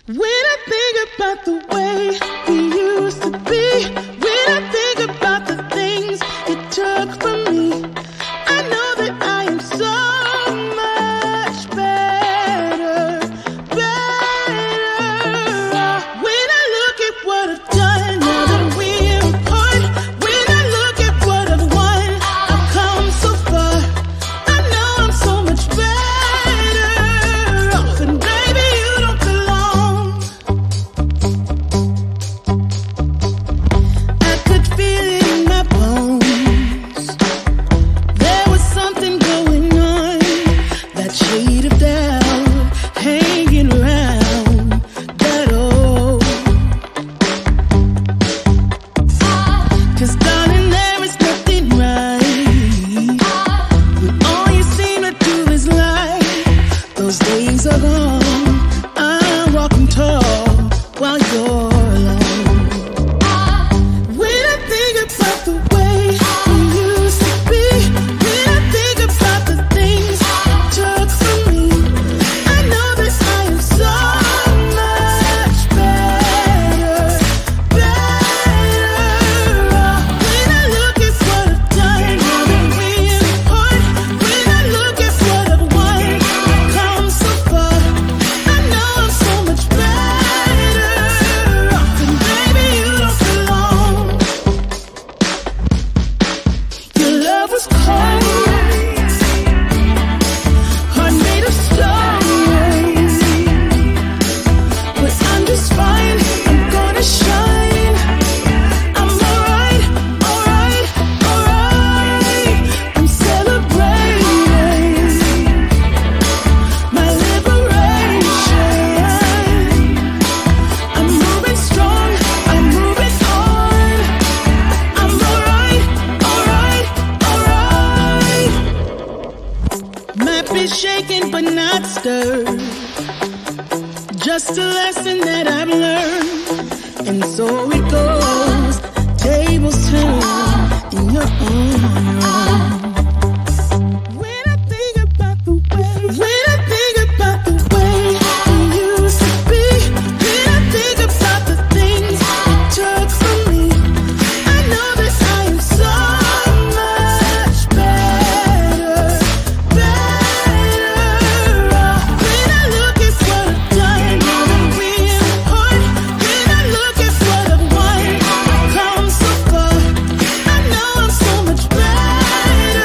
When I think about the way we used to be, when I think about the things you took from me, I know that I am so much better, better. When I look at what I've done, now that we're apart, when I look at what I've won, I've come so far, I know I'm so much better off, and baby, you don't belong. I could feel it in my bones. There was something going on, that shade of doubt hanging around that old. 'Cause darling, there is nothing right when all you seem to do is lie. Those days are gone, I'm walking tall while you're alone. When I think about the way we used to be, when I think about the things you took from me, I know that I am so much better, better. When I look at what I've done, now that we're apart, when I look at what I've won, I've come so far, I know I'm so much better off, and baby, you don't belong. Your love was cold, heart made of stone, but I'm just fine, I'm gonna shine. I'm alright, alright, alright. I'm celebrating my liberation. I'm moving strong, I'm moving on. I'm alright, alright, alright. Might be shaken but not stirred, just a lesson that I've learned. And so it goes, tables turn, and you're on your own. When I think about the way, when I think about the way we used to be, when I think about the things you took from me, I know that I am so much better, better. When I look at what I've done, now that we're apart, when I look at what I've won, I've come so far, I know I'm so much better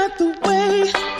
like the way